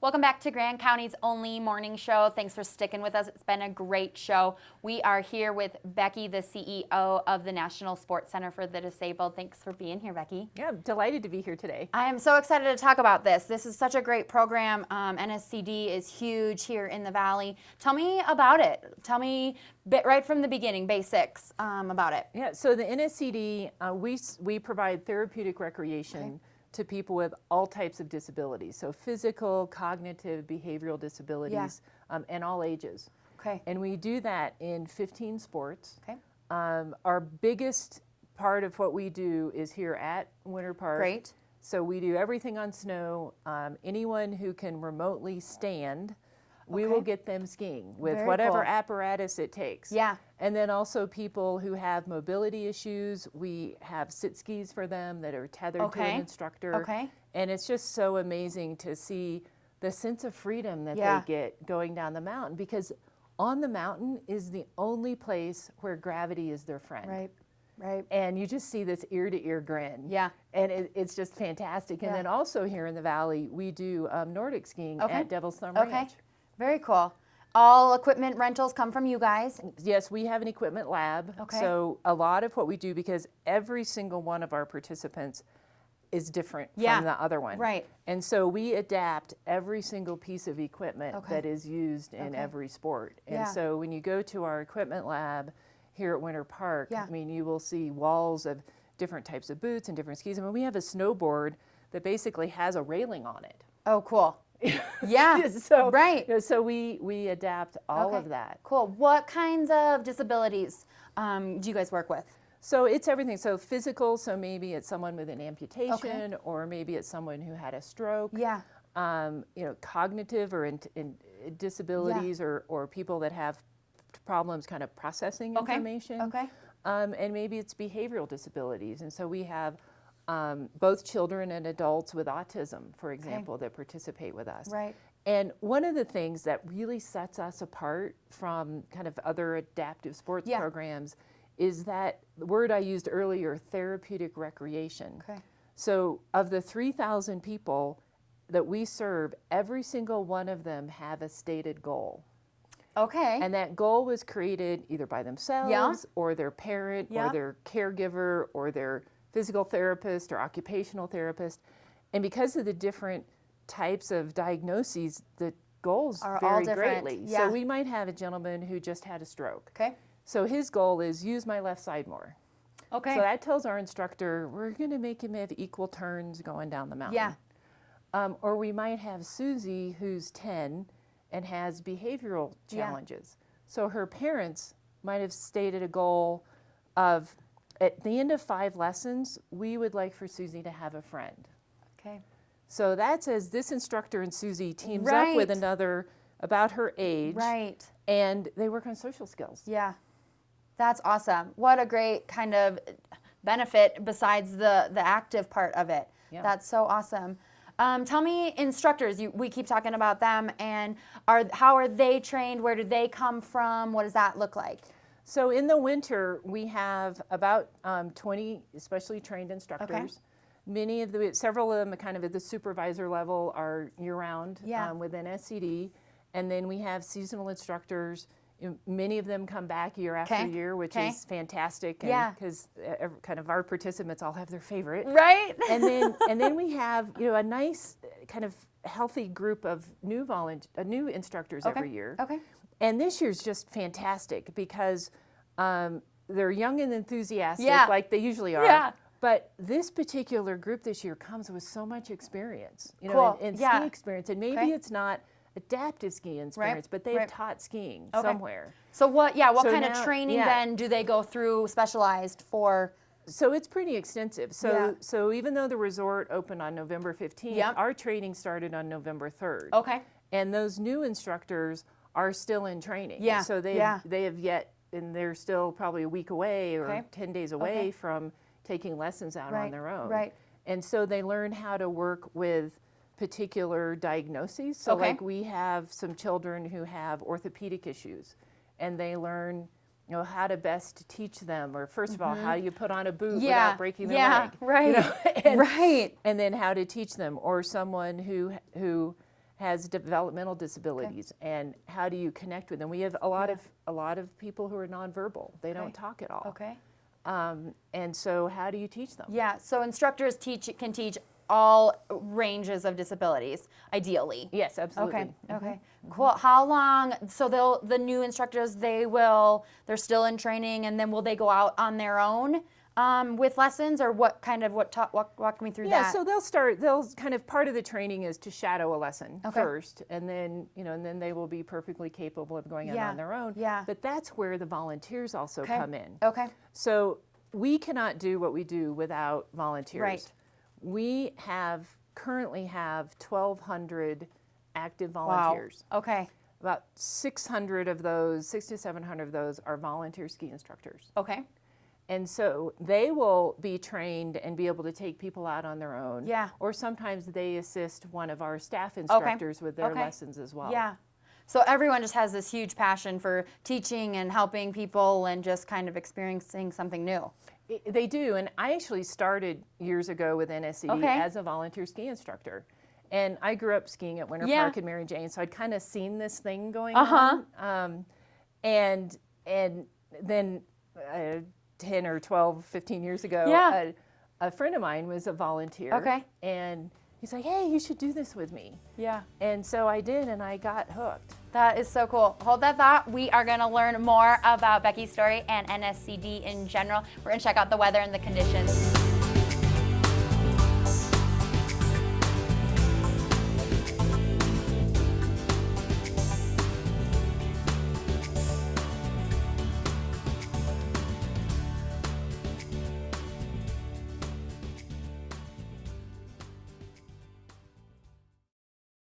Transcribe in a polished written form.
Welcome back to Grand County's only morning show. Thanks for sticking with us. It's been a great show. We are here with Becky, the CEO of the National Sports Center for the Disabled. Thanks for being here, Becky. Yeah, I'm delighted to be here today. I am so excited to talk about this. This is such a great program. NSCD is huge here in the Valley. Tell me about it. Tell me right from the beginning, basics about it. Yeah, so the NSCD, we provide therapeutic recreation to people with all types of disabilities, so physical, cognitive, behavioral disabilities, and all ages. Okay. And we do that in 15 sports. Okay. Our biggest part of what we do is here at Winter Park. Great. So we do everything on snow. Anyone who can remotely stand, we will get them skiing with Very whatever cool. apparatus it takes. Yeah. And then also people who have mobility issues, we have sit skis for them that are tethered to an instructor. Okay. And it's just so amazing to see the sense of freedom that they get going down the mountain, because on the mountain is the only place where gravity is their friend. Right. Right. And you just see this ear-to-ear grin. Yeah. And it's just fantastic. And then also here in the Valley, we do Nordic skiing at Devil's Thumb Ranch. Very cool. All equipment rentals come from you guys? Yes, we have an equipment lab. Okay. So a lot of what we do, because every single one of our participants is different from the other one. Right. And so we adapt every single piece of equipment that is used in every sport. And so when you go to our equipment lab here at Winter Park, I mean, you will see walls of different types of boots and different skis. I mean, we have a snowboard that basically has a railing on it. Oh, cool. Yeah. So, right. So we adapt all of that. Cool. What kinds of disabilities do you guys work with? So it's everything. So physical, so maybe it's someone with an amputation, or maybe it's someone who had a stroke. Yeah. You know, cognitive or in disabilities, or people that have problems kind of processing information. Okay. And maybe it's behavioral disabilities. And so we have both children and adults with autism, for example, that participate with us. Right. And one of the things that really sets us apart from kind of other adaptive sports programs is that the word I used earlier, therapeutic recreation. Okay. So of the 3,000 people that we serve, every single one of them have a stated goal. Okay. And that goal was created either by themselves or their parent or their caregiver or their physical therapist or occupational therapist. And because of the different types of diagnoses, the goals vary greatly. So we might have a gentleman who just had a stroke. Okay. So his goal is use my left side more. Okay. So that tells our instructor, we're going to make him have equal turns going down the mountain. Yeah. Or we might have Susie, who's 10 and has behavioral challenges. So her parents might have stated a goal of, at the end of 5 lessons, we would like for Susie to have a friend. Okay. So that says this instructor and Susie teams up with another about her age. Right. And they work on social skills. Yeah. That's awesome. What a great kind of benefit besides the active part of it. Yeah. That's so awesome. Tell me, instructors, we keep talking about them, and how are they trained? Where do they come from? What does that look like? So in the winter, we have about 20 especially trained instructors. Several of them kind of at the supervisor level are year-round within SCD. And then we have seasonal instructors. Many of them come back year after year, which is fantastic. Because kind of our participants all have their favorite. Right. And then we have a nice kind of healthy group of new instructors every year. Okay. And this year's just fantastic because they're young and enthusiastic like they usually are. Yeah. But this particular group this year comes with so much experience, and ski experience. And maybe it's not adaptive ski experience, but they've taught skiing somewhere. So what kind of training then do they go through specialized for? So it's pretty extensive. So even though the resort opened on November 15th, our training started on November 3rd. Okay. And those new instructors are still in training. Yeah. So they have yet, and they're still probably a week away or 10 days away from taking lessons out on their own. Right. And so they learn how to work with particular diagnoses. So like we have some children who have orthopedic issues, and they learn how to best teach them, or first of all, how do you put on a boot without breaking their leg? Right. And then how to teach them. Or someone who has developmental disabilities, and how do you connect with them? We have a lot of people who are nonverbal. They don't talk at all. Okay. And so how do you teach them? Yeah, so instructors can teach all ranges of disabilities, ideally. Yes, absolutely. Okay, okay, cool. How long, so the new instructors, they're still in training, and then will they go out on their own with lessons, or walk me through that? Yeah, so they'll kind of, part of the training is to shadow a lesson first, and then, and then they will be perfectly capable of going out on their own. Yeah. But that's where the volunteers also come in. Okay. So we cannot do what we do without volunteers. Right. We currently have 1,200 active volunteers. Wow. Okay. About 600 of those, 600 to 700 of those are volunteer ski instructors. Okay. And so they will be trained and be able to take people out on their own. Yeah. Or sometimes they assist one of our staff instructors with their lessons as well. Yeah. So everyone just has this huge passion for teaching and helping people and just kind of experiencing something new. They do, and I actually started years ago with NSCD as a volunteer ski instructor. And I grew up skiing at Winter Park and Mary Jane, so I'd kind of seen this thing going on. And then 10 or 12, 15 years ago, a friend of mine was a volunteer. Okay. And he's like, hey, you should do this with me. Yeah. And so I did, and I got hooked. That is so cool. Hold that thought. We are going to learn more about Becky's story and NSCD in general. We're going to check out the weather and the conditions.